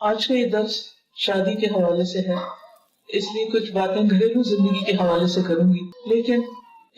آج کا یہ درس شادی کے حوالے سے ہے، اس لیے کچھ باتیں گھریلو زندگی کے حوالے سے کروں گی، لیکن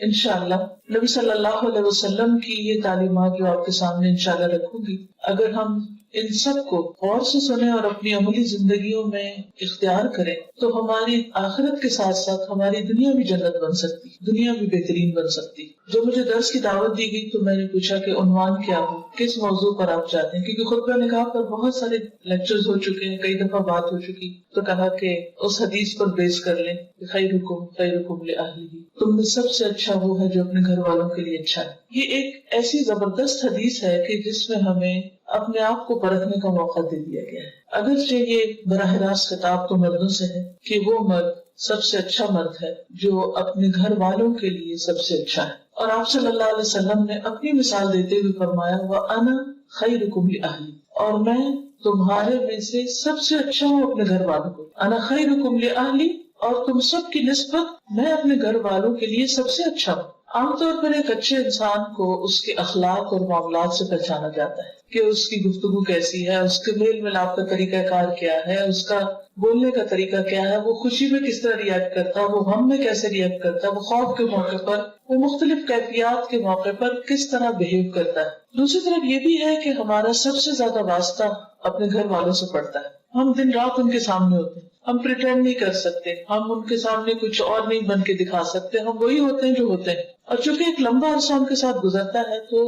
انشاءاللہ نبی صلی اللہ علیہ وسلم کی یہ تعلیمات جو آپ کے سامنے انشاءاللہ رکھوں گی، اگر ہم ان سب کو غور سے سنیں اور اپنی عملی زندگیوں میں اختیار کریں تو ہماری آخرت کے ساتھ ساتھ ہماری دنیا بھی جنت بن سکتی، دنیا بھی بہترین بن سکتی۔ جو مجھے درس کی دعوت دی گئی تو میں نے پوچھا کہ عنوان کیا ہو، کس موضوع پر آپ چاہتے ہیں، کیونکہ خطبہ نکاح پر بہت سارے لیکچرز ہو چکے ہیں، کئی دفعہ بات ہو چکی، تو کہا کہ اس حدیث پر بیس کر لیں کہ خیرکم لأہلہ، تم میں سب سے اچھا وہ ہے جو اپنے گھر والوں کے لیے اچھا ہے۔ یہ ایک ایسی زبردست حدیث ہے کہ جس میں ہمیں اپنے آپ کو پرکھنے کا موقع دے دیا گیا ہے۔ اگرچہ یہ براہ راست خطاب تو مردوں سے ہے کہ وہ مرد سب سے اچھا مرد ہے جو اپنے گھر والوں کے لیے سب سے اچھا ہے، اور آپ صلی اللہ علیہ وسلم نے اپنی مثال دیتے ہوئے فرمایا وَأَنَا خَيْرُكُمْ لِأَهْلِي، اور میں تمہارے میں سے سب سے اچھا ہوں اپنے گھر والوں کو، انا خیرکم لأہلی، اور تم سب کی نسبت میں اپنے گھر والوں کے لیے سب سے اچھا ہوں۔ عام طور پر ایک اچھے انسان کو اس کے اخلاق اور معاملات سے پہچانا جاتا ہے کہ اس کی گفتگو کیسی ہے، اس کے میل ملاپ کا طریقہ کار کیا ہے، اس کا بولنے کا طریقہ کیا ہے، وہ خوشی میں کس طرح ریئیکٹ کرتا ہے، وہ غم میں کیسے ریئیکٹ کرتا ہے، وہ خوف کے موقع پر، وہ مختلف کیفیات کے موقع پر کس طرح بہیو کرتا ہے۔ دوسری طرف یہ بھی ہے کہ ہمارا سب سے زیادہ واسطہ اپنے گھر والوں سے پڑتا ہے۔ ہم دن رات ان کے سامنے ہوتے ہیں، ہم پریٹینڈ نہیں کر سکتے، ہم ان کے سامنے کچھ اور نہیں بن کے دکھا سکتے، ہم وہی ہوتے ہیں جو ہوتے ہیں، اور چونکہ ایک لمبا عرصہ ان کے ساتھ گزرتا ہے تو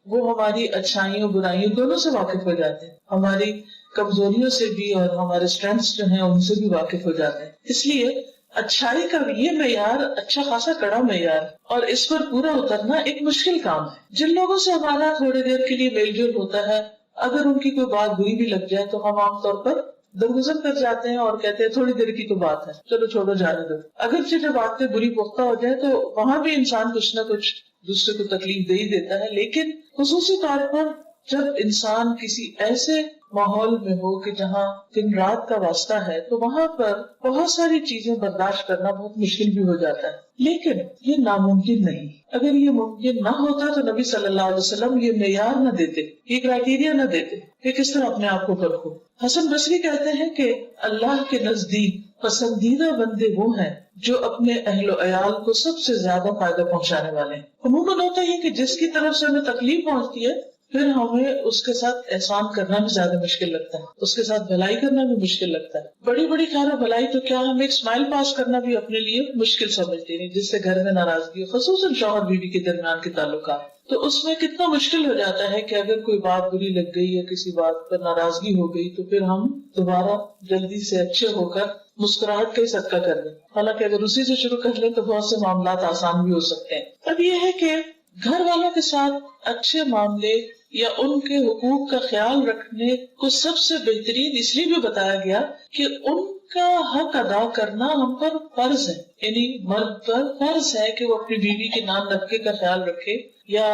وہ ہماری اچھائیوں برائیوں دونوں سے واقف ہو جاتے ہیں، ہماری کمزوریوں سے بھی اور ہمارے اسٹرینگثs جو ہیں ان سے بھی واقف ہو جاتے ہیں۔ اس لیے اچھائی کا یہ معیار اچھا خاصا کڑا معیار، اور اس پر پورا اترنا ایک مشکل کام ہے۔ جن لوگوں سے ہمارا تھوڑی دیر کے لیے میل جول ہوتا ہے، اگر ان کی کوئی بات بری بھی لگ جائے تو ہم عام طور پر درگزر کر جاتے ہیں اور کہتے ہیں تھوڑی دیر کی تو بات ہے، چلو چھوڑو جانے دو۔ اگرچہ جب باتیں بری پختہ ہو جائے تو وہاں بھی انسان کچھ نہ کچھ دوسرے کو تکلیف دے ہی دیتا ہے، لیکن خصوصی طور پر جب انسان کسی ایسے ماحول میں ہو کہ جہاں دن رات کا واسطہ ہے تو وہاں پر بہت ساری چیزیں برداشت کرنا بہت مشکل بھی ہو جاتا ہے، لیکن یہ ناممکن نہیں۔ اگر یہ ممکن نہ ہوتا تو نبی صلی اللہ علیہ وسلم یہ معیار نہ دیتے، یہ کرائیٹیریا نہ دیتے کہ کس طرح اپنے آپ کو پرکھو۔ حسن بصری کہتے ہیں کہ اللہ کے نزدیک پسندیدہ بندے وہ ہیں جو اپنے اہل و عیال کو سب سے زیادہ فائدہ پہنچانے والے ہیں۔ عموماً ہوتا ہے کہ جس کی طرف سے ہمیں تکلیف پہنچتی ہے پھر ہمیں اس کے ساتھ احسان کرنا بھی زیادہ مشکل لگتا ہے، اس کے ساتھ بھلائی کرنا بھی مشکل لگتا ہے۔ بڑی بڑی خیر و بھلائی تو کیا ہم ایک اسمائل پاس کرنا بھی اپنے لیے مشکل سمجھتے ہیں، جس سے گھر میں ناراضگی ہو، خصوصاً شوہر بیوی کے درمیان کے تعلقات، تو اس میں کتنا مشکل ہو جاتا ہے کہ اگر کوئی بات بری لگ گئی یا کسی بات پر ناراضگی ہو گئی تو پھر ہم دوبارہ جلدی سے اچھے ہو کر مسکراہٹ کا ہی صدقہ کر لیں، حالانکہ اگر اسی سے شروع کر لیں تو بہت سے معاملات آسان بھی ہو سکتے ہیں۔ اب یہ ہے کہ گھر والوں کے ساتھ اچھے معاملے یا ان کے حقوق کا خیال رکھنے کو سب سے بہترین اس لیے بھی بتایا گیا کہ ان کا حق ادا کرنا ہم پر فرض ہے، یعنی مرد پر فرض ہے کہ وہ اپنی بیوی کے نان نفقے کا خیال رکھے یا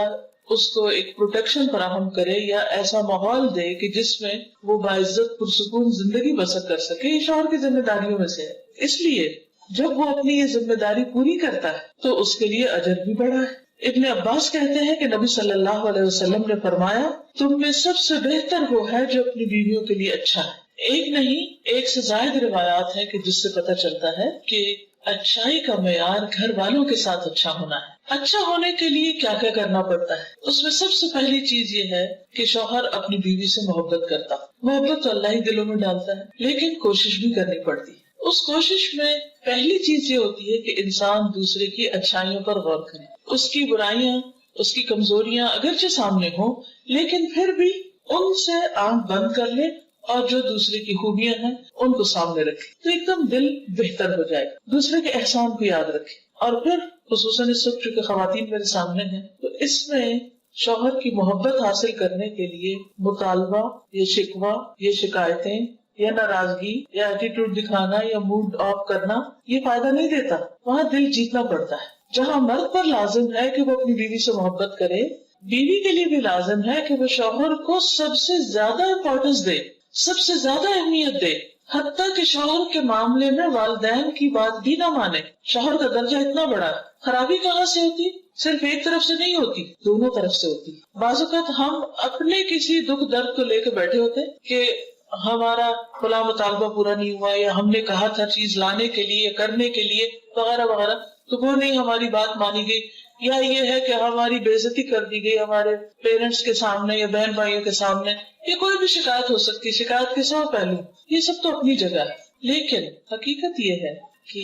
اس کو ایک پروٹیکشن فراہم کرے یا ایسا ماحول دے کہ جس میں وہ باعزت پرسکون زندگی بسر کر سکے۔ یہ شوہر کی ذمہ داریوں میں سے ہے، اس لیے جب وہ اپنی یہ ذمہ داری پوری کرتا ہے تو اس کے لیے اجر بھی بڑا ہے۔ ابن عباس کہتے ہیں کہ نبی صلی اللہ علیہ وسلم نے فرمایا تم میں سب سے بہتر وہ ہے جو اپنی بیویوں کے لیے اچھا ہے۔ ایک نہیں، ایک سے زائد روایات ہیں کہ جس سے پتہ چلتا ہے کہ اچھائی کا معیار گھر والوں کے ساتھ اچھا ہونا ہے۔ اچھا ہونے کے لیے کیا کیا کرنا پڑتا ہے؟ اس میں سب سے پہلی چیز یہ ہے کہ شوہر اپنی بیوی سے محبت کرتا، محبت تو اللہ ہی دلوں میں ڈالتا ہے، لیکن کوشش بھی کرنی پڑتی ہے۔ اس کوشش میں پہلی چیز یہ ہوتی ہے کہ انسان دوسرے کی اچھائیوں پر غور کرے، اس کی برائیاں، اس کی کمزوریاں اگرچہ سامنے ہوں لیکن پھر بھی ان سے آنکھ بند کر لے اور جو دوسرے کی خوبیاں ہیں ان کو سامنے رکھے تو ایک دم دل بہتر ہو جائے گا۔ دوسرے کے احسان کو یاد رکھے، اور پھر خصوصاً اس وقت چونکہ خواتین میرے سامنے ہیں تو اس میں شوہر کی محبت حاصل کرنے کے لیے مطالبہ یا شکوہ یا شکایتیں یا ناراضگی یا ایٹیٹیوڈ دکھانا یا موڈ آف کرنا یہ فائدہ نہیں دیتا، وہاں دل جیتنا پڑتا ہے۔ جہاں مرد پر لازم ہے کہ وہ اپنی بیوی سے محبت کرے، بیوی کے لیے بھی لازم ہے کہ وہ شوہر کو سب سے زیادہ امپورٹنس دے، سب سے زیادہ اہمیت دے، حتیٰ کہ شوہر کے معاملے میں والدین کی بات بھی نہ مانے۔ شوہر کا درجہ اتنا بڑا ہے، خرابی کہاں سے ہوتی؟ صرف ایک طرف سے نہیں ہوتی، دونوں طرف سے ہوتی۔ بعض اوقات ہم اپنے کسی دکھ درد کو لے کے بیٹھے ہوتے کہ ہمارا فلاں مطالبہ پورا نہیں ہوا، یا ہم نے کہا تھا چیز لانے کے لیے کرنے کے لیے وغیرہ وغیرہ، تو وہ نہیں ہماری بات مانی گئی، یا یہ ہے کہ ہماری بے عزتی کر دی گئی ہمارے پیرنٹس کے سامنے یا بہن بھائیوں کے سامنے، یہ کوئی بھی شکایت ہو سکتی ہے، شکایت کے 100 پہلو، یہ سب تو اپنی جگہ ہے. لیکن حقیقت یہ ہے کہ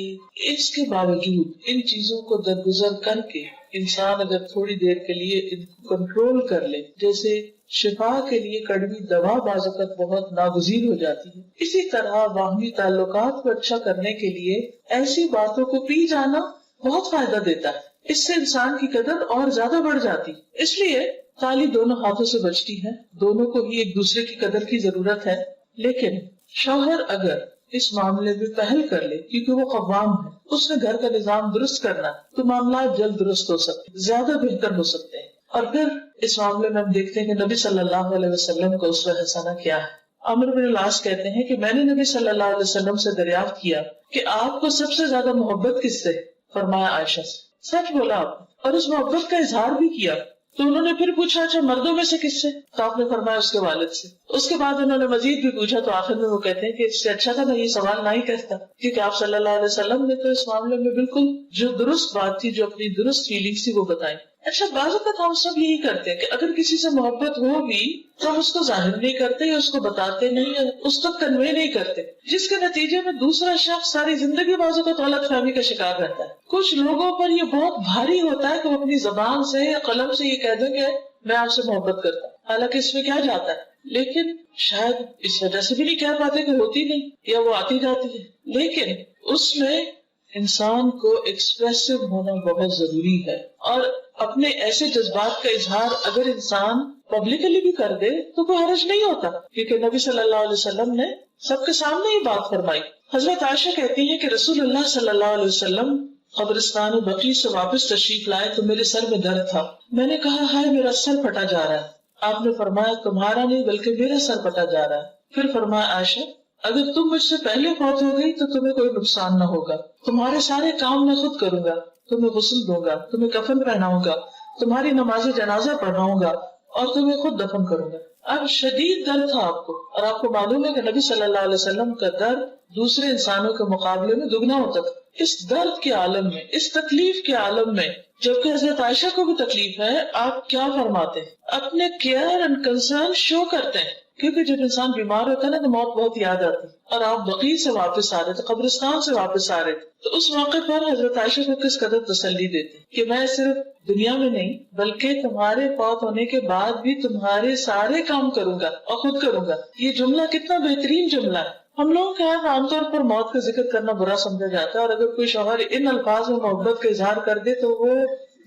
اس کے باوجود ان چیزوں کو درگزر کر کے انسان اگر تھوڑی دیر کے لیے ان کو کنٹرول کر لے، جیسے شفا کے لیے کڑوی دوا بعض اوقات بہت ناگزیر ہو جاتی ہے، اسی طرح باہمی تعلقات کو اچھا کرنے کے لیے ایسی باتوں کو پی جانا بہت فائدہ دیتا ہے. اس سے انسان کی قدر اور زیادہ بڑھ جاتی. اس لیے تالی دونوں ہاتھوں سے بجتی ہے، دونوں کو ہی ایک دوسرے کی قدر کی ضرورت ہے. لیکن شوہر اگر اس معاملے میں پہل کر لے، کیونکہ وہ قوام ہے، اس نے گھر کا نظام درست کرنا، تو معاملات جلد درست ہو سکتے، زیادہ بہتر ہو سکتے ہیں. اور پھر اس معاملے میں ہم دیکھتے ہیں کہ نبی صلی اللہ علیہ وسلم کا اسوہ حسنہ کیا ہے. عمرو بن العاص کہتے ہیں کہ میں نے نبی صلی اللہ علیہ وسلم سے دریافت کیا کہ آپ کو سب سے زیادہ محبت کس سے؟ فرمایا عائشہ سے. سچ بولا آپ نے، اور اس محبت کا اظہار بھی کیا. تو انہوں نے پھر پوچھا اچھا مردوں میں سے کس سے؟ تو آپ نے فرمایا اس کے والد سے. اس کے بعد انہوں نے مزید بھی پوچھا، تو آخر میں وہ کہتے ہیں کہ اس سے اچھا تھا میں یہ سوال نہ ہی کرتا، کیونکہ آپ صلی اللہ علیہ وسلم نے تو اس معاملے میں بالکل جو درست بات تھی، جو اپنی درست فیلنگ تھی وہ بتائی. اچھا بعض اوقات ہم سب یہی کرتے ہیں کہ اگر کسی سے محبت ہو بھی تو ہم اس کو ظاہر نہیں کرتے یا اس کو بتاتے نہیں یا اس تک کنوے نہیں کرتے، جس کے نتیجے میں دوسرا شخص ساری زندگی بعض اوقات غلط فہمی کا شکار رہتا ہے. کچھ لوگوں پر یہ بہت بھاری ہوتا ہے کہ وہ اپنی زبان سے یا قلم سے یہ کہہ دیں کہ میں آپ سے محبت کرتا ہوں، حالانکہ اس میں کیا جاتا ہے. لیکن شاید اس وجہ سے بھی نہیں کہہ پاتے کہ ہوتی نہیں یا وہ آتی جاتی ہے. لیکن اس میں انسان کو ایکسپریسو ہونا بہت ضروری ہے، اور اپنے ایسے جذبات کا اظہار اگر انسان پبلکلی بھی کر دے تو کوئی حرج نہیں ہوتا، کیونکہ نبی صلی اللہ علیہ وسلم نے سب کے سامنے یہ بات فرمائی. حضرت عائشہ کہتی ہیں کہ رسول اللہ صلی اللہ علیہ وسلم قبرستان بقیع سے واپس تشریف لائے تو میرے سر میں درد تھا. میں نے کہا ہائے میرا سر پھٹا جا رہا ہے. آپ نے فرمایا تمہارا نہیں بلکہ میرا سر پھٹا جا رہا ہے. پھر فرمایا عائشہ اگر تم مجھ سے پہلے فوت ہو گئی تو تمہیں کوئی نقصان نہ ہوگا، تمہارے سارے کام میں خود کروں گا، تمہیں غسل دوں گا، تمہیں کفن پہناؤں گا، تمہاری نماز جنازہ پڑھاؤں گا اور تمہیں خود دفن کروں گا. اب شدید درد تھا آپ کو، اور آپ کو معلوم ہے کہ نبی صلی اللہ علیہ وسلم کا درد دوسرے انسانوں کے مقابلے میں دگنا ہوتا تھا. اس درد کے عالم میں، اس تکلیف کے عالم میں، جبکہ حضرت عائشہ کو بھی تکلیف ہے، آپ کیا فرماتے ہیں؟ اپنے کیئر اینڈ کنسرن شو کرتے ہیں. کیونکہ جب انسان بیمار ہوتا ہے نا تو موت بہت یاد آتی ہے، اور آپ بقیع سے واپس آ رہے تھے، قبرستان سے واپس آ رہے تھے، تو اس موقع پر حضرت عائشہ کو کس قدر تسلی دیتے کہ میں صرف دنیا میں نہیں بلکہ تمہارے فوت ہونے کے بعد بھی تمہارے سارے کام کروں گا اور خود کروں گا. یہ جملہ کتنا بہترین جملہ ہے. ہم لوگوں کے یہاں عام طور پر موت کا ذکر کرنا برا سمجھا جاتا ہے، اور اگر کوئی شوہر ان الفاظ میں محبت کا اظہار کر دے تو وہ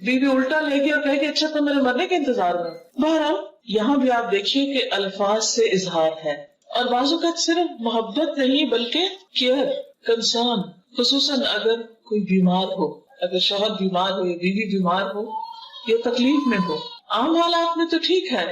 بیوی الٹا لے گی اور کہے کہ اچھا تو میرے مرنے کے انتظار میں. بہرحال یہاں بھی آپ دیکھیے کہ الفاظ سے اظہار ہے، اور بعض اوقات صرف محبت نہیں بلکہ کیئر، کنسرن، خصوصاً اگر کوئی بیمار ہو، اگر شوہر بیمار ہو یا بیوی بیمار ہو یا تکلیف میں ہو. عام حالات میں تو ٹھیک ہے،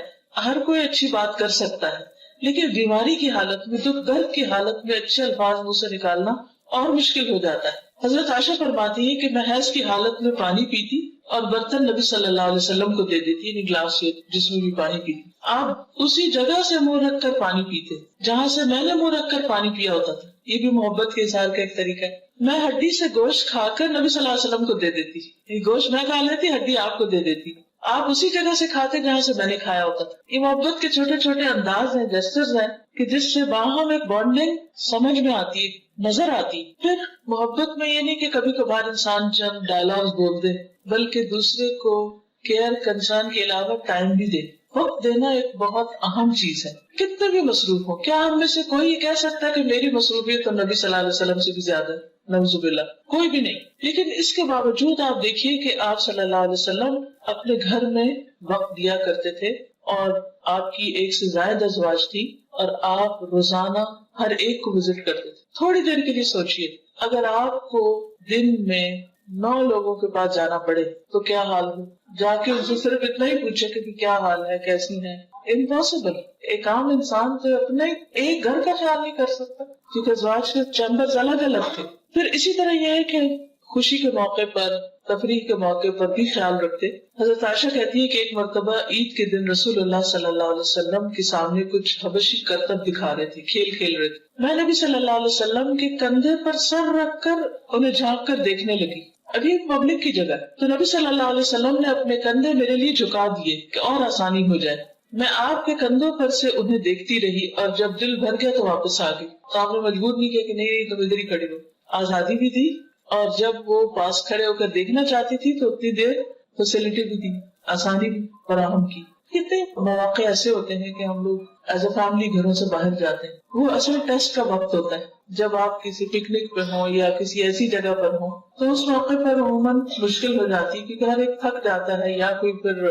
ہر کوئی اچھی بات کر سکتا ہے، لیکن بیماری کی حالت میں، دکھ درد کی حالت میں اچھے الفاظ منہ سے نکالنا اور مشکل ہو جاتا ہے. حضرت عائشہ فرماتی ہے کہ میں حیض کی حالت میں پانی پیتی اور برتن نبی صلی اللہ علیہ وسلم کو دے دیتی، یعنی گلاس جس میں بھی پانی پیتی. آپ اسی جگہ سے منہ رکھ کر پانی پیتے جہاں سے میں نے منہ رکھ کر پانی پیا ہوتا تھا. یہ بھی محبت کے اظہار کا ایک طریقہ ہے. میں ہڈی سے گوشت کھا کر نبی صلی اللہ علیہ وسلم کو دے دیتی، یہ گوشت میں کھا لیتی، ہڈی آپ کو دے دیتی. آپ اسی جگہ سے کھاتے جہاں سے میں نے کھایا ہوتا تھا. یہ محبت کے چھوٹے چھوٹے انداز ہیں، جسچرز ہیں کہ جس سے باہم ایک بانڈنگ سمجھ میں آتی ہے، نظر آتی. پھر محبت میں یہ نہیں کہ کبھی کبھار انسان چند ڈائلاگ بول دے، بلکہ دوسرے کو کیئر کنسرن کے علاوہ ٹائم بھی دے. وقت دینا ایک بہت اہم چیز ہے. کتنے بھی مصروف ہو، کیا ہم میں سے کوئی یہ کہہ سکتا ہے کہ میری مصروفیت تو نبی صلی اللہ علیہ وسلم سے بھی زیادہ ہے؟ نعوذ باللہ، کوئی بھی نہیں. لیکن اس کے باوجود آپ دیکھیے کہ آپ صلی اللہ علیہ وسلم اپنے گھر میں وقت دیا کرتے تھے، اور آپ کی ایک سے زائد ازواج تھی، اور آپ روزانہ ہر ایک کو وزٹ کرتے تھے. تھوڑی دیر کے لیے سوچئے، اگر آپ کو دن میں 9 لوگوں کے پاس جانا پڑے تو کیا حال ہو. جا کے ان سے صرف اتنا ہی پوچھے کہ کیا حال ہے، کیسی ہے. امپاسبل. ایک عام انسان تو اپنے ایک گھر کا خیال نہیں کر سکتا، کیونکہ ازواج کے چیمبرز الگ الگ تھے. پھر اسی طرح یہ ہے کہ خوشی کے موقع پر، تفریح کے موقع پر بھی خیال رکھتے. حضرت عائشہ کہتی ہے کہ ایک مرتبہ عید کے دن رسول اللہ صلی اللہ علیہ وسلم کے سامنے کچھ حبشی کرتب دکھا رہے تھے، کھیل کھیل رہے تھے. میں نبی صلی اللہ علیہ وسلم کے کندھے پر سر رکھ کر انہیں جھانک کر دیکھنے لگی. ابھی ایک پبلک کی جگہ تو نبی صلی اللہ علیہ وسلم نے اپنے کندھے میرے لیے جھکا دیے کہ اور آسانی ہو جائے. میں آپ کے کندھوں پر سے انہیں دیکھتی رہی اور جب دل بھر گیا تو واپس آ گئی. تو آپ نے مجبور نہیں کیا کہ نہیں تم ادھر ہی کھڑی رہو. آزادی بھی دی اور جب وہ پاس کھڑے ہو کر دیکھنا چاہتی تھی تو اتنی دیر فیسلٹی بھی دی، آسانی بھی فراہم کی. کتنے مواقع ایسے ہوتے ہیں کہ ہم لوگ ایز اے فیملی گھروں سے باہر جاتے ہیں. وہ اصل ٹیسٹ کا وقت ہوتا ہے جب آپ کسی پکنک پہ ہوں یا کسی ایسی جگہ پر ہوں تو اس موقع پر عموماً مشکل ہو جاتی ہے کیونکہ ہر ایک تھک جاتا ہے یا کوئی پھر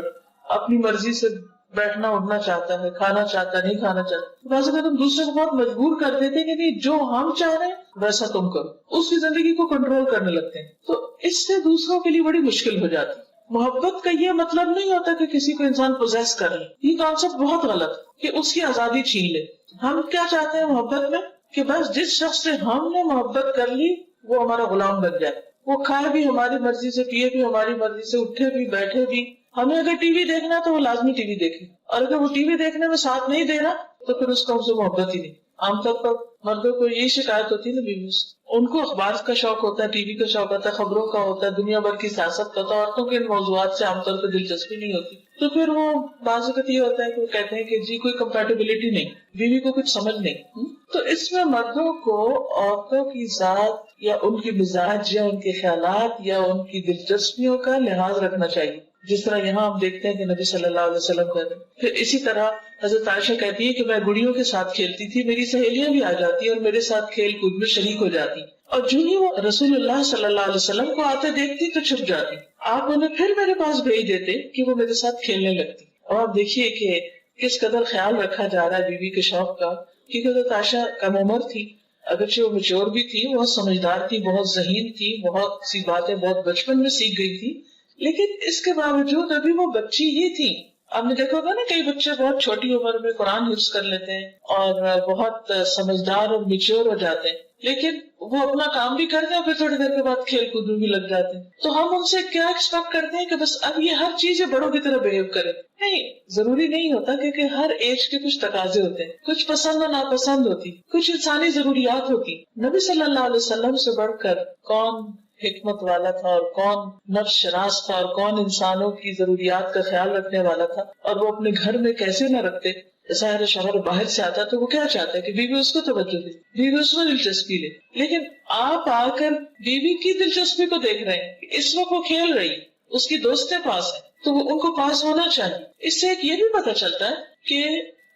اپنی مرضی سے بیٹھنا اٹھنا چاہتا ہے، کھانا چاہتا ہے، نہیں کھانا چاہتا. بعض اوقات ہم دوسرے کو بہت مجبور کر دیتے ہیں کہ نہیں جو ہم چاہ رہے ہیں ویسا تم کرو، اس کی زندگی کو کنٹرول کرنے لگتے ہیں. تو اس سے دوسروں کے لیے بڑی مشکل ہو جاتی ہے. محبت کا یہ مطلب نہیں ہوتا کہ کسی کو انسان پوزیس کر لے. یہ کانسیپٹ بہت غلط کہ اس کی آزادی چھین لے. ہم کیا چاہتے ہیں محبت میں کہ بس جس شخص سے ہم نے محبت کر لی وہ ہمارا غلام بن جائے. وہ کھائے بھی ہماری مرضی سے، پیے بھی ہماری مرضی سے، اٹھے بھی بیٹھے بھی. ہمیں اگر ٹی وی دیکھنا تو وہ لازمی ٹی وی دیکھے، اور اگر وہ ٹی وی دیکھنے میں ساتھ نہیں دے رہا تو پھر اس کو ہم سے محبت ہی نہیں. عام طور پر مردوں کو یہی شکایت ہوتی ہے نا بیویوں سے. ان کو اخبار کا شوق ہوتا ہے، ٹی وی کا شوق ہوتا ہے، خبروں کا ہوتا ہے، دنیا بھر کی سیاست کا ہوتا ہے. عورتوں کے ان موضوعات سے عام طور پر دلچسپی نہیں ہوتی. تو پھر وہ بعض اوقات یہ ہوتا ہے کہ وہ کہتے ہیں کہ جی کوئی کمپیٹیبلٹی نہیں، بیوی کو کچھ سمجھ نہیں. تو اس میں مردوں کو عورتوں کی ذات یا ان کی مزاج یا ان کے خیالات یا ان کی دلچسپیوں کا لحاظ رکھنا چاہیے، جس طرح یہاں ہم دیکھتے ہیں کہ نبی صلی اللہ علیہ وسلم کہتے ہیں. پھر اسی طرح حضرت عائشہ کہتی ہے کہ میں گڑیوں کے ساتھ کھیلتی تھی، میری سہیلیاں بھی آ جاتی اور میرے ساتھ کھیل کود میں شریک ہو جاتی، اور جو ہی وہ رسول اللہ صلی اللہ علیہ وسلم کو آتے دیکھتی تو چھپ جاتی. آپ انہیں پھر میرے پاس بھیج دیتے کہ وہ میرے ساتھ کھیلنے لگتی. اور آپ دیکھیے کہ کس قدر خیال رکھا جا رہا ہے بیوی کے شوق کا. کیونکہ حضرت عائشہ کم عمر تھی، اگرچہ وہ میچور بھی تھی، بہت سمجھدار تھی، بہت ذہین تھی، بہت سی باتیں بہت بچپن میں سیکھ گئی تھی، لیکن اس کے باوجود ابھی وہ بچی ہی تھی. آپ نے دیکھا ہوگا نا کئی بچے بہت چھوٹی عمر میں قرآن حفظ کر لیتے ہیں اور بہت سمجھدار اور میچور ہو جاتے ہیں، لیکن وہ اپنا کام بھی کرتے ہیں اور پھر تھوڑی دیر کے بعد کھیل کود میں بھی لگ جاتے ہیں. تو ہم ان سے کیا ایکسپیکٹ کرتے ہیں کہ بس اب یہ ہر چیز بڑوں کی طرح بہیو کرے. نہیں، ضروری نہیں ہوتا، کیونکہ ہر ایج کے کچھ تقاضے ہوتے ہیں، کچھ پسند اور ناپسند ہوتی، کچھ انسانی ضروریات ہوتی. نبی صلی اللہ علیہ وسلم سے بڑھ کر کون حکمت والا تھا اور کون نفس شناس تھا اور کون انسانوں کی ضروریات کا خیال رکھنے والا تھا، اور وہ اپنے گھر میں کیسے نہ رکھتے. ظاہر شوہر باہر سے آتا تو وہ کیا چاہتا ہے کہ بیوی اس کو توجہ دے، بیوی اس میں دلچسپی لے. لیکن آپ آ کر بیوی کی دلچسپی کو دیکھ رہے ہیں، اس وقت وہ کھیل رہی، اس کی دوستیں پاس ہیں تو وہ ان کو پاس ہونا چاہیے. اس سے ایک یہ بھی پتہ چلتا ہے کہ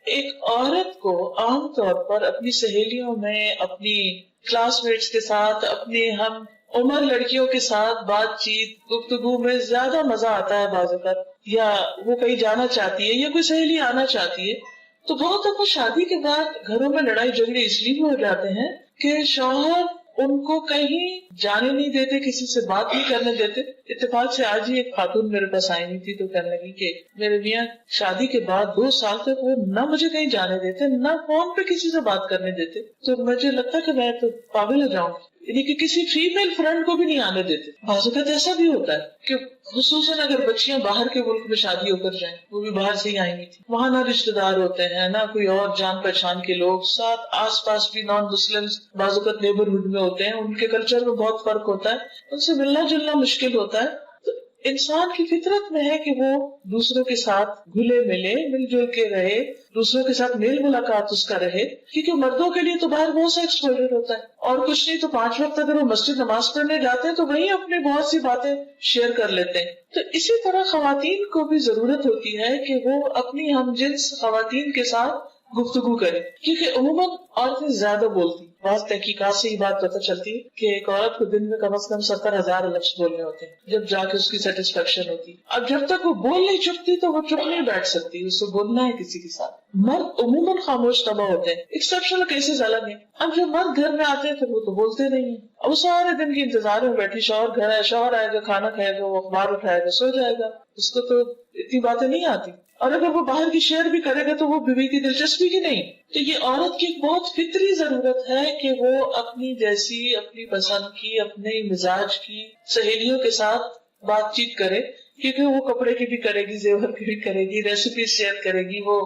ایک عورت کو عام طور پر اپنی سہیلیوں میں، اپنی کلاس میٹس کے ساتھ، اپنی ہم عمر لڑکیوں کے ساتھ بات چیت گفتگو میں زیادہ مزہ آتا ہے بعض اوقات، یا وہ کہیں جانا چاہتی ہے یا کوئی سہیلی آنا چاہتی ہے. تو بہت دفعہ شادی کے بعد گھروں میں لڑائی جھگڑے اس لیے ہو جاتے ہیں کہ شوہر ان کو کہیں جانے نہیں دیتے، کسی سے بات نہیں کرنے دیتے. اتفاق سے آج ہی ایک خاتون میرے پاس آئی ہوئی تھی تو کہنے لگی کہ میرے میاں شادی کے بعد 2 سال تک وہ نہ مجھے کہیں جانے دیتے، نہ فون پہ کسی سے بات کرنے دیتے. تو مجھے لگتا کہ میں تو پاگل ہو جاؤں گی، یعنی کہ کسی فیمیل فرینڈ کو بھی نہیں آنے دیتے. بعض اوقات ایسا بھی ہوتا ہے کہ خصوصاً اگر بچیاں باہر کے ملک میں شادی ہو کر جائیں، وہ بھی باہر سے ہی آئی ہوئی تھی، وہاں نہ رشتے دار ہوتے ہیں نہ کوئی اور جان پہچان کے لوگ، ساتھ آس پاس بھی نان مسلمز بعض اوقات نیبرہڈ میں ہوتے ہیں، ان کے کلچر میں بہت فرق ہوتا ہے، ان سے ملنا جلنا مشکل ہوتا ہے. تو انسان کی فطرت میں ہے کہ وہ دوسروں کے ساتھ گھلے ملے، مل جل کے رہے، دوسروں کے ساتھ میل ملاقات اس کا رہے. کیونکہ مردوں کے لیے تو باہر بہت سا ایکسپوجر ہوتا ہے، اور کچھ نہیں تو 5 وقت اگر وہ مسجد نماز پڑھنے جاتے ہیں تو وہیں اپنی بہت سی باتیں شیئر کر لیتے ہیں. تو اسی طرح خواتین کو بھی ضرورت ہوتی ہے کہ وہ اپنی ہم جنس خواتین کے ساتھ گفتگو کریں، کیونکہ عموماً عورتیں زیادہ بولتی. بعض تحقیقات سے یہ بات پتہ چلتی ہے کہ ایک عورت کو دن میں کم از کم 70,000 لفظ بولنے ہوتے ہیں جب جا کے اس کی سیٹسفیکشن ہوتی. اب جب تک وہ بول نہیں چکتی تو وہ چپ نہیں بیٹھ سکتی، اس کو بولنا ہے کسی کے ساتھ. مرد عموماً خاموش طبع ہوتے ہیں، ایکسیپشنل کیسز الگ ہیں. اب جب مرد گھر میں آتے ہیں تو وہ تو بولتے نہیں ہیں، اب وہ سارے دن کے انتظار میں بیٹھی، شوہر گھر ہے، شوہر آئے گا، کھانا کھائے گا، وہ اخبار اٹھائے گا، سو جائے گا، اس کو تو اتنی باتیں نہیں آتی. اور اگر وہ باہر کی شیئر بھی کرے گا تو وہ بیوی کی دلچسپی کی نہیں. تو یہ عورت کی ایک بہت فطری ضرورت ہے کہ وہ اپنی جیسی، اپنی پسند کی، اپنے مزاج کی سہیلیوں کے ساتھ بات چیت کرے، کیونکہ وہ کپڑے کی بھی کرے گی، زیور کی بھی کرے گی، ریسیپی شیئر کرے گی، وہ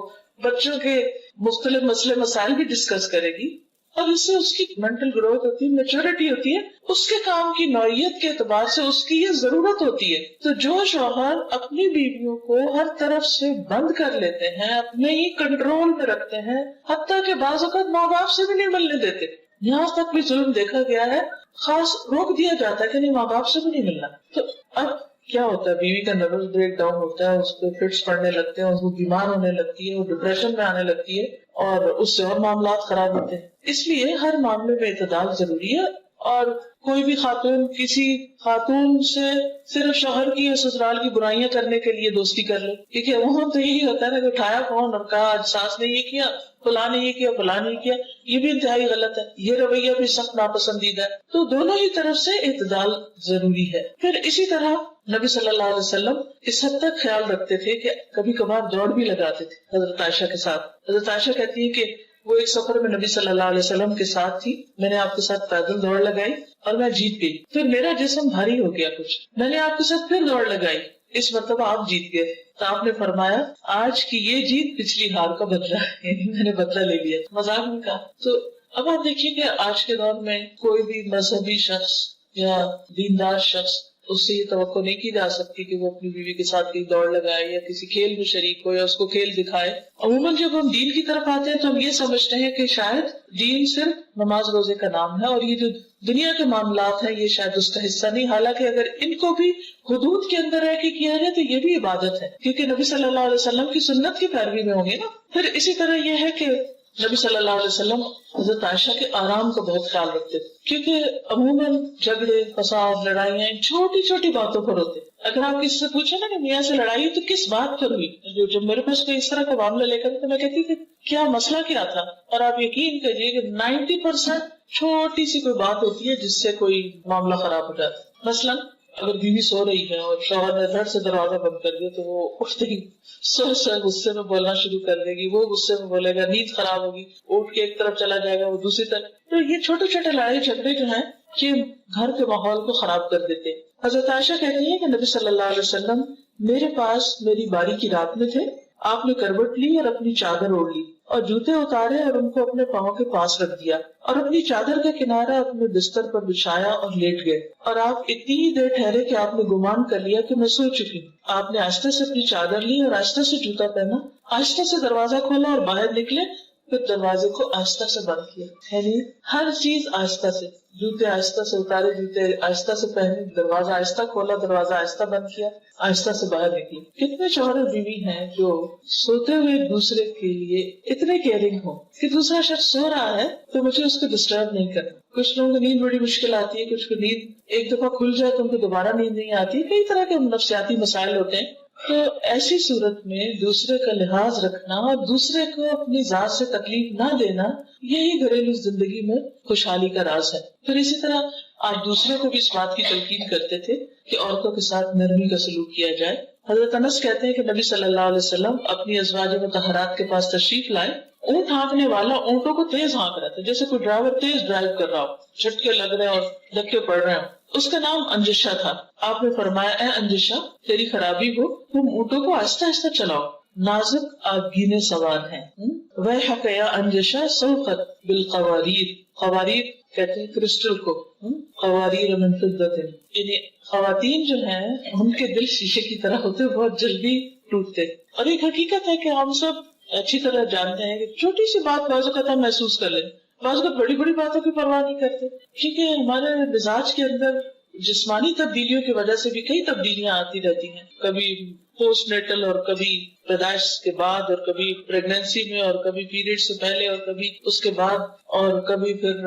بچوں کے مختلف مسئلے مسائل بھی ڈسکس کرے گی، اور اس سے اس کی مینٹل گروتھ ہوتی ہے، میچورٹی ہوتی ہے، اس کے کام کی نوعیت کے اعتبار سے اس کی یہ ضرورت ہوتی ہے. تو جو شوہر اپنی بیویوں کو ہر طرف سے بند کر لیتے ہیں، اپنے ہی کنٹرول میں رکھتے ہیں، حتیٰ کہ بعض اوقات ماں باپ سے بھی نہیں ملنے دیتے، یہاں تک بھی ظلم دیکھا گیا ہے، خاص روک دیا جاتا ہے کہ نہیں ماں باپ سے بھی نہیں ملنا. تو اب کیا ہوتا ہے، بیوی کا نروس بریک ڈاؤن ہوتا ہے، اس کو فٹس پڑنے لگتے ہیں، وہ بیمار ہونے لگتی ہے، وہ ڈپریشن میں آنے لگتی ہے، اور اس سے اور معاملات خراب ہوتے ہیں. اس لیے ہر معاملے میں اعتدال ضروری ہے. اور کوئی بھی خاتون کسی خاتون سے صرف شوہر کی یا سسرال کی برائیاں کرنے کے لیے دوستی کر لے، کیونکہ وہاں تو یہی ہوتا ہے نا کہ اٹھایا فون اور کہا آج ساس نے یہ کیا، فلاں نے یہ کیا، فلاں نے یہ کیا. یہ بھی انتہائی غلط ہے، یہ رویہ بھی سخت ناپسندیدہ ہے. تو دونوں ہی طرف سے اعتدال ضروری ہے. پھر اسی طرح نبی صلی اللہ علیہ وسلم اس حد تک خیال رکھتے تھے کہ کبھی کبھار دوڑ بھی لگاتے تھے حضرت عائشہ کے ساتھ. حضرت عائشہ کہتی ہے کہ وہ ایک سفر میں نبی صلی اللہ علیہ وسلم کے ساتھ تھی، میں نے آپ کے ساتھ پیدل دوڑ لگائی اور میں جیت گئی. پھر میرا جسم بھاری ہو گیا کچھ، میں نے آپ کے ساتھ پھر دوڑ لگائی، اس مرتبہ آپ جیت گئے. تو آپ نے فرمایا آج کی یہ جیت پچھلی ہار کا بدلہ ہے، یعنی میں نے بدلہ لے لیا. مذاق میں کہا. تو اب آپ دیکھیے کہ آج کے دور میں کوئی بھی مذہبی شخص یا دیندار شخص، اس سے یہ توقع نہیں کی جا سکتی کہ وہ اپنی بیوی کے ساتھ کہیں دوڑ لگائے یا کسی کھیل میں شریک ہو یا اس کو کھیل دکھائے. عموماً جب ہم دین کی طرف آتے ہیں تو ہم یہ سمجھتے ہیں کہ شاید دین صرف نماز روزے کا نام ہے اور یہ جو دنیا کے معاملات ہیں یہ شاید اس کا حصہ نہیں. حالانکہ اگر ان کو بھی حدود کے اندر رہ کے کیا جائے تو یہ بھی عبادت ہے، کیونکہ نبی صلی اللہ علیہ وسلم کی سنت کی پیروی میں ہوں گے نا. پھر اسی طرح یہ ہے کہ نبی صلی اللہ علیہ وسلم حضرت عائشہ کے آرام کا بہت خیال رکھتے تھے، کیونکہ عموماً جھگڑے، فساد، لڑائیاں چھوٹی چھوٹی باتوں پر ہوتے. اگر آپ کسی سے پوچھیں نا کہ میاں سے لڑائی تو کس بات پر ہوئی، جب میرے پاس کوئی اس طرح کا معاملہ لے کر تو میں کہتی تھی کیا مسئلہ کیا تھا، اور آپ یقین کریے کہ 90% چھوٹی سی کوئی بات ہوتی ہے جس سے کوئی معاملہ خراب ہو جاتا ہے. مثلاً اگر بیوی سو رہی ہے اور شوہر نے دھڑ سے دروازہ بند کر دیا تو وہ اٹھتے ہی سو غصے میں بولنا شروع کر دے گی، وہ غصے میں بولے گا، نیند خراب ہوگی، اٹھ کے ایک طرف چلا جائے گا، وہ دوسری طرف. تو یہ چھوٹے چھوٹے لڑائی جھگڑے جو ہیں یہ گھر کے ماحول کو خراب کر دیتے ہیں. حضرت عائشہ کہتی ہیں کہ نبی صلی اللہ علیہ وسلم میرے پاس میری باری کی رات میں تھے، آپ نے کروٹ لی اور اپنی چادر اوڑھ لی اور جوتے اتارے اور ان کو اپنے پاؤں کے پاس رکھ دیا اور اپنی چادر کا کنارہ اپنے بستر پر بچھایا اور لیٹ گئے، اور آپ اتنی ہی دیر ٹھہرے کہ آپ نے گمان کر لیا کہ میں سو چکی ہوں. آپ نے آہستہ سے اپنی چادر لی اور آہستہ سے جوتا پہنا، آہستہ سے دروازہ کھولا اور باہر نکلے، پھر دروازے کو آہستہ سے بند کیا. یعنی ہر چیز آہستہ سے، جوتے آہستہ سے اتارے، جوتے آہستہ سے پہنے، دروازہ آہستہ کھولا، دروازہ آہستہ بند کیا، آہستہ سے باہر نکلی. کتنے شوہر اور بیوی ہیں جو سوتے ہوئے ایک دوسرے کے لیے اتنے کیئرنگ ہو کہ دوسرا شخص سو رہا ہے تو مجھے اس کو ڈسٹرب نہیں کرنا. کچھ لوگوں کو نیند بڑی مشکل آتی ہے، کچھ کو نیند ایک دفعہ کھل جائے تو ان کو دوبارہ نیند نہیں آتی، کئی طرح کے نفسیاتی مسائل ہوتے ہیں. تو ایسی صورت میں دوسرے کا لحاظ رکھنا اور دوسرے کو اپنی ذات سے تکلیف نہ دینا، یہی گھریلو زندگی میں خوشحالی کا راز ہے. پھر اسی طرح آپ دوسرے کو بھی اس بات کی تلقین کرتے تھے کہ عورتوں کے ساتھ نرمی کا سلوک کیا جائے. حضرت انس کہتے ہیں کہ نبی صلی اللہ علیہ وسلم اپنی ازواج مطہرات کے پاس تشریف لائے. اونٹ ہانکنے والا اونٹوں کو تیز ہانک رہا تھا، جیسے کوئی ڈرائیور تیز ڈرائیو کر رہا ہو، جھٹکے لگ رہے ہیں اور دھکے پڑ رہے ہیں. اس کا نام انجشہ تھا. آپ نے فرمایا اے انجشہ تیری خرابی ہو، تم اونٹوں کو آہستہ آہستہ چلاؤ، نازک آبگینے سوار ہیں. ویحک یا انجشہ سوقت بالقواریر، قواریر کہتے ہیں کرسٹل کو، قواریر من فضة، یعنی خواتین جو ہیں ان کے دل شیشے کی طرح ہوتے، بہت جلدی ٹوٹتے. اور ایک حقیقت ہے کہ ہم سب اچھی طرح جانتے ہیں کہ چھوٹی سی بات بعض اوقات ہم محسوس کر لیں، بعض اوقات بڑی بڑی باتوں کی پرواہ نہیں کرتے، کیونکہ ہمارے مزاج کے اندر جسمانی تبدیلیوں کی وجہ سے بھی کئی تبدیلیاں آتی رہتی ہیں، کبھی پوسٹ نیٹل اور کبھی پیدائش کے بعد اور کبھی پریگنینسی میں اور کبھی پیریڈ سے پہلے اور کبھی اس کے بعد اور کبھی پھر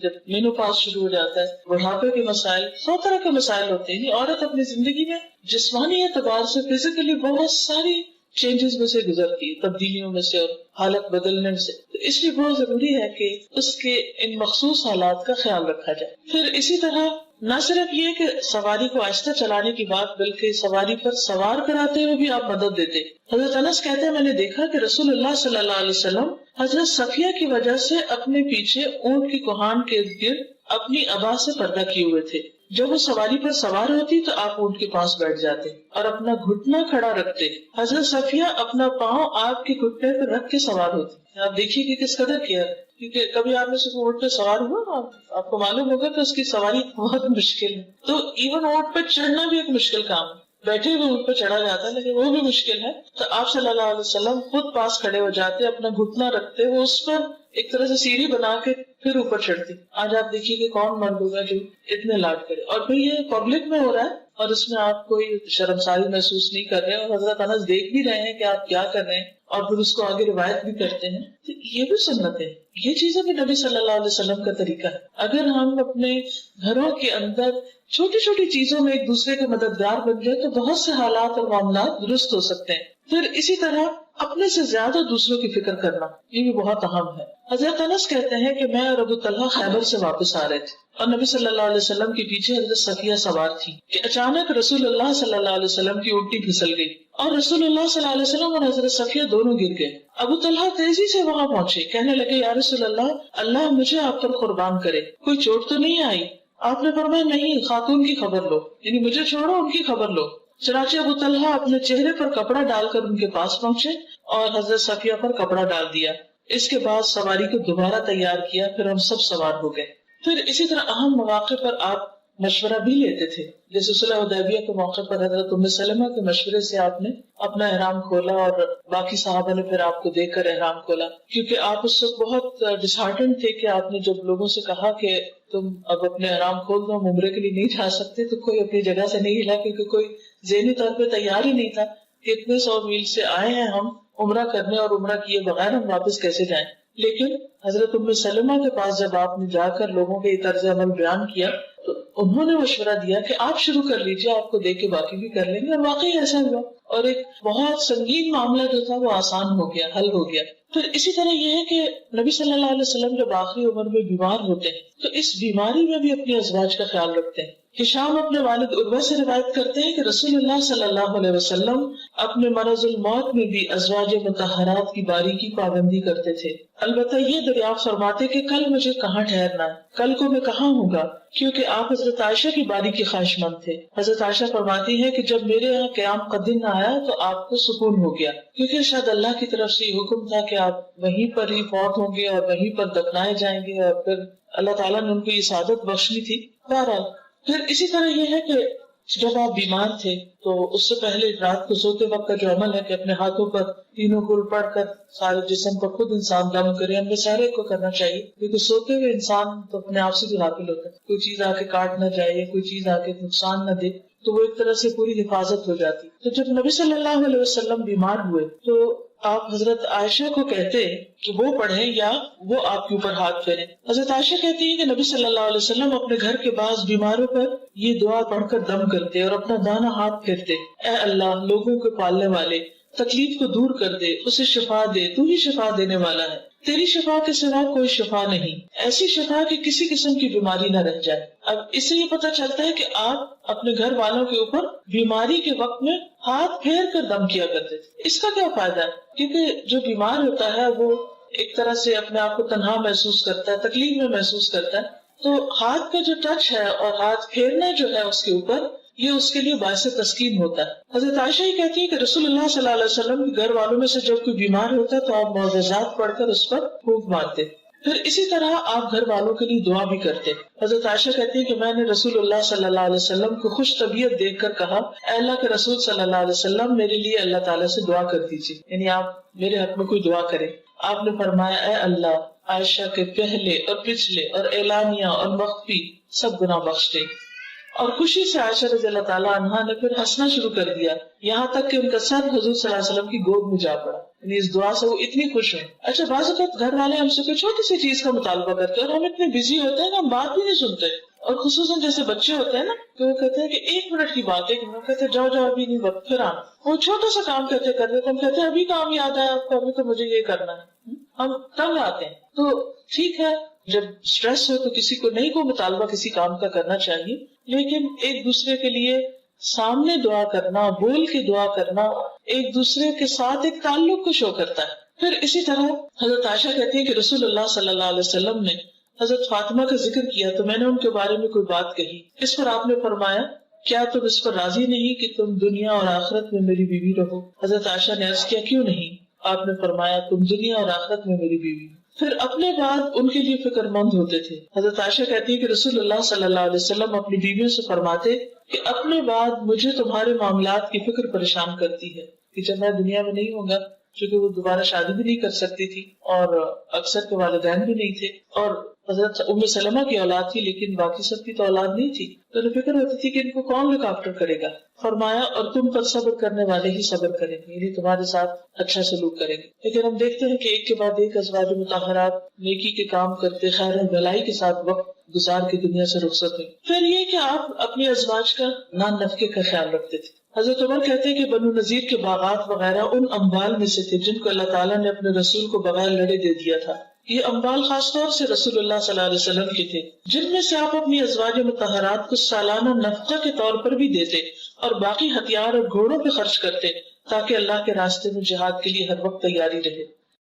جب مینوپاز شروع ہو جاتا ہے، بڑھاپے کے مسائل، 100 طرح کے مسائل ہوتے ہیں. عورت اپنی زندگی میں جسمانی اعتبار سے فزیکلی بہت ساری چینجز میں سے گزرتی ہے، تبدیلیوں میں سے اور حالت بدلنے سے. اس لیے بہت ضروری ہے کہ اس کے ان مخصوص حالات کا خیال رکھا جائے. پھر اسی طرح نہ صرف یہ کہ سواری کو آہستہ چلانے کی بات، بلکہ سواری پر سوار کراتے ہوئے بھی آپ مدد دیتے. حضرت انس کہتے ہیں میں نے دیکھا کہ رسول اللہ صلی اللہ علیہ وسلم حضرت صفیہ کی وجہ سے اپنے پیچھے اونٹ کی کوہان کے ارد گرد اپنی ابا سے پردہ کیے ہوئے تھے. جب وہ سواری پر سوار ہوتی تو آپ اونٹ کے پاس بیٹھ جاتے اور اپنا گھٹنا کھڑا رکھتے. حضرت صفیہ اپنا پاؤں آپ کے گھٹنے پر رکھ کے سوار ہوتی. آپ دیکھیے کہ کس قدر کیا، کیونکہ کبھی آپ نے صرف اونٹ پہ سوار ہوا، آپ کو معلوم ہوگا کہ اس کی سواری بہت مشکل ہے. تو ایون اونٹ پہ چڑھنا بھی ایک مشکل کام ہے. بیٹھے ہوئے اونٹ پہ چڑھا جاتا ہے لیکن وہ بھی مشکل ہے. تو آپ صلی اللہ علیہ وسلم خود پاس کھڑے ہو جاتے، اپنا گھٹنا رکھتے، وہ اس پر ایک طرح سے سیڑھی بنا کے پھر اوپر چڑھتی. آج آپ دیکھیے کہ کون مرد ہوگا جو اتنے لاڈ کرے، اور پھر یہ پبلک میں ہو رہا ہے اور اس میں آپ کوئی شرمساری محسوس نہیں کر رہے، اور حضرت انس دیکھ بھی رہے ہیں کہ آپ کیا کر رہے ہیں اور پھر اس کو آگے روایت بھی کرتے ہیں. تو یہ بھی سنت ہے، یہ چیزیں بھی نبی صلی اللہ علیہ وسلم کا طریقہ ہے. اگر ہم اپنے گھروں کے اندر چھوٹی چھوٹی چیزوں میں ایک دوسرے کے مددگار بن جائے تو بہت سے حالات اور معاملات درست ہو سکتے ہیں. پھر اسی طرح اپنے سے زیادہ دوسروں کی فکر کرنا، یہ بھی بہت اہم ہے. حضرت انس کہتے ہیں کہ میں اور ابو طلحہ خیبر سے واپس آ رہے تھے اور نبی صلی اللہ علیہ وسلم کے پیچھے حضرت صفیہ سوار تھی کہ اچانک رسول اللہ صلی اللہ علیہ وسلم کی اونٹی پھسل گئی اور رسول اللہ صلی اللہ علیہ وسلم اور حضرت صفیہ دونوں گر گئے. ابو طلحہ تیزی سے وہاں پہنچے، کہنے لگے یا رسول اللہ، اللہ مجھے آپ پر قربان کرے، کوئی چوٹ تو نہیں آئی؟ آپ نے فرمایا نہیں، خاتون کی خبر لو، یعنی مجھے چھوڑو، ان کی خبر لو. چنانچہ ابو طلحہ اپنے چہرے پر کپڑا ڈال کر ان کے پاس پہنچے اور حضرت صفیہ پر کپڑا ڈال دیا. اس کے بعد سواری کو دوبارہ تیار کیا، پھر ہم سب سوار ہو گئے. پھر اسی طرح اہم مواقع پر آپ مشورہ بھی لیتے تھے، جیسے صلح حدیبیہ کے موقع پر حضرت ام سلمہ کے مشورے سے آپ نے اپنا احرام کھولا اور باقی صحابہ نے پھر آپ کو دیکھ کر احرام کھولا، کیونکہ آپ اس وقت بہت ڈسہارٹنڈ تھے کہ آپ نے جب لوگوں سے کہا کہ تم اب اپنے احرام کھول دو، ہم عمرے کے لیے نہیں جا سکتے، تو کوئی اپنی جگہ سے نہیں ہلا، کیونکہ کوئی ذہنی طور پہ تیار ہی نہیں تھا کہ اتنے 100 میل سے آئے ہیں ہم عمرہ کرنے اور عمرہ کیے بغیر ہم واپس کیسے جائیں. لیکن حضرت ام سلمہ کے پاس جب آپ نے جا کر لوگوں کے طرز عمل بیان کیا تو انہوں نے مشورہ دیا کہ آپ شروع کر لیجیے، آپ کو دیکھ کے باقی بھی کر لیں گے، اور واقعی ایسا ہوا اور ایک بہت سنگین معاملہ جو تھا وہ آسان ہو گیا، حل ہو گیا. پھر اسی طرح یہ ہے کہ نبی صلی اللہ علیہ وسلم جب آخری عمر میں بیمار ہوتے ہیں تو اس بیماری میں بھی اپنی ازواج کا خیال رکھتے ہیں. ہشام اپنے والد عروہ سے روایت کرتے ہیں کہ رسول اللہ صلی اللہ علیہ وسلم اپنے مرض الموت میں بھی ازواج مطہرات کی باری کی پابندی کرتے تھے. البتہ یہ دریافت فرماتے کہ کل مجھے کہاں ٹھہرنا ہے، کل کو میں کہاں ہوں گا، کیونکہ آپ حضرت عائشہ کی باری کی خواہش مند تھے. حضرت عائشہ فرماتی ہے کہ جب میرے یہاں قیام کا دن آیا تو آپ کو سکون ہو گیا، کیونکہ شاید اللہ کی طرف سے یہ حکم تھا کہ آپ وہیں پر ہی فوت ہوں گے اور وہیں پر دفنائے جائیں گے، اور پھر اللہ تعالیٰ نے ان کو یہ سعادت بخشی تھی. بہرحال پھر اسی طرح یہ ہے کہ جب آپ بیمار تھے تو اس سے پہلے رات کو سوتے وقت کا جو عمل ہے کہ اپنے ہاتھوں پر تینوں کل پڑھ کر سارے جسم پر خود انسان دم کرے، ہمیں سارے کو کرنا چاہیے، کیونکہ سوتے ہوئے انسان تو اپنے آپ سے بھی غافل ہوتا ہے، کوئی چیز آ کے کاٹ نہ جائے یا کوئی چیز آ کے نقصان نہ دے، تو وہ ایک طرح سے پوری حفاظت ہو جاتی. تو جب نبی صلی اللہ علیہ وسلم بیمار ہوئے تو آپ حضرت عائشہ کو کہتے کہ وہ پڑھیں یا وہ آپ کے اوپر ہاتھ پھیریں. حضرت عائشہ کہتی ہے کہ نبی صلی اللہ علیہ وسلم اپنے گھر کے بعض بیماروں پر یہ دعا پڑھ کر دم کرتے اور اپنا دانہ ہاتھ پھیرتے، اے اللہ لوگوں کو پالنے والے، تکلیف کو دور کر دے، اسے شفا دے، تو ہی شفا دینے والا ہے، تیری شفا کے سوا کوئی شفا نہیں، ایسی شفا کہ کسی قسم کی بیماری نہ رہ جائے. اب اس سے یہ پتہ چلتا ہے کہ آپ اپنے گھر والوں کے اوپر بیماری کے وقت میں ہاتھ پھیر کر دم کیا کرتے تھے. اس کا کیا فائدہ ہے؟ کیونکہ جو بیمار ہوتا ہے وہ ایک طرح سے اپنے آپ کو تنہا محسوس کرتا ہے، تکلیف میں محسوس کرتا ہے، تو ہاتھ کا جو ٹچ ہے اور ہاتھ پھیرنا جو ہے اس کے اوپر، یہ اس کے لیے باعث تسکین ہوتا ہے. حضرت عائشہ یہ کہتی ہے کہ رسول اللہ صلی اللہ علیہ وسلم کے گھر والوں میں سے جب کوئی بیمار ہوتا تو آپ معوذات پڑھ کر اس پر پھونک مارتے. پھر اسی طرح آپ گھر والوں کے لیے دعا بھی کرتے. حضرت عائشہ کہتی ہے کہ میں نے رسول اللہ صلی اللہ علیہ وسلم کو خوش طبیعت دیکھ کر کہا، اے اللہ کے رسول صلی اللہ علیہ وسلم میرے لیے اللہ تعالیٰ سے دعا کر دیجیے، یعنی آپ میرے حق میں کوئی دعا کریں. آپ نے فرمایا، اے اللہ عائشہ کے پہلے اور پچھلے اور اعلانیہ اور مخفی سب گناہ بخش دے. اور خوشی سے عائشہ رضی اللہ تعالیٰ عنہا نے پھر ہنسنا شروع کر دیا، یہاں تک کہ ان کا سر حضور صلی اللہ علیہ وسلم کی گود میں جا پڑا. یعنی اس دعا سے وہ اتنی خوش ہیں. اچھا بعض اوقات گھر والے ہم سے کوئی چھوٹی سی چیز کا مطالبہ کرتے ہیں اور ہم اتنے بزی ہوتے ہیں کہ ہم بات بھی نہیں سنتے، اور خصوصاً جیسے بچے ہوتے ہیں نا کہ وہ کہتے ہیں کہ 1 منٹ کی بات ہے، کہ وہ کہتے ہیں جاؤ جاؤ ابھی نہیں وقت، پھر آنا. وہ چھوٹا سا کام کہتے کرتے ہم کہتے ہیں ابھی کام یاد آیا آپ کو، ابھی تو مجھے یہ کرنا ہے، ہم تنگ آتے ہیں. تو ٹھیک ہے، جب سٹریس ہو تو کسی کو نہیں کوئی مطالبہ کسی کام کا کرنا چاہیے، لیکن ایک دوسرے کے لیے سامنے دعا کرنا، بول کے دعا کرنا، ایک دوسرے کے ساتھ ایک تعلق کو شو کرتا ہے. پھر اسی طرح حضرت عائشہ کہتی ہیں کہ رسول اللہ صلی اللہ علیہ وسلم نے حضرت فاطمہ کا ذکر کیا تو میں نے ان کے بارے میں کوئی بات کہی. اس پر آپ نے فرمایا کیا تم اس پر راضی نہیں کہ تم دنیا اور آخرت میں میری بیوی رہو؟ حضرت عائشہ نے عرض کیا کیوں نہیں؟ آپ نے فرمایا تم دنیا اور آخرت میں میری بیوی. پھر اپنے بعد ان کے لیے فکر مند ہوتے تھے. حضرت عائشہ کہتی ہے کہ رسول اللہ صلی اللہ علیہ وسلم اپنی بیویوں سے فرماتے کہ اپنے بعد مجھے تمہارے معاملات کی فکر پریشان کرتی ہے کہ جب میں دنیا میں نہیں ہوں گا، چونکہ وہ دوبارہ شادی بھی نہیں کر سکتی تھی اور اکثر کے والدین بھی نہیں تھے، اور حضرت ام سلمہ کی اولاد تھی لیکن باقی سب کی تو اولاد نہیں تھی، تو انہیں فکر ہوتی تھی کہ ان کو کون لک آفٹر کرے گا. فرمایا اور تم پر صبر کرنے والے ہی صبر کریں گے، یعنی تمہارے ساتھ اچھا سلوک کریں گے. لیکن ہم دیکھتے ہیں کہ ایک کے بعد ایک ازواج مطہرات نیکی کے کام کرتے، خیر و بھلائی کے ساتھ وقت گزار کے دنیا سے رخصت ہوئی. پھر یہ کہ آپ اپنے ازواج کا نان نفقے کا خیال رکھتے تھے. حضرت عمر کہتے ہیں کہ بنو نذیر کے باغات وغیرہ ان اموال میں سے تھے جن کو اللہ تعالیٰ نے اپنے رسول کو بغیر لڑے دے دیا تھا. یہ اموال خاص طور سے رسول اللہ صلی اللہ علیہ وسلم کے تھے، جن میں سے آپ اپنی ازواج مطہرات کو سالانہ نفقہ کے طور پر بھی دیتے اور باقی ہتھیار اور گھوڑوں پہ خرچ کرتے تاکہ اللہ کے راستے میں جہاد کے لیے ہر وقت تیاری رہے.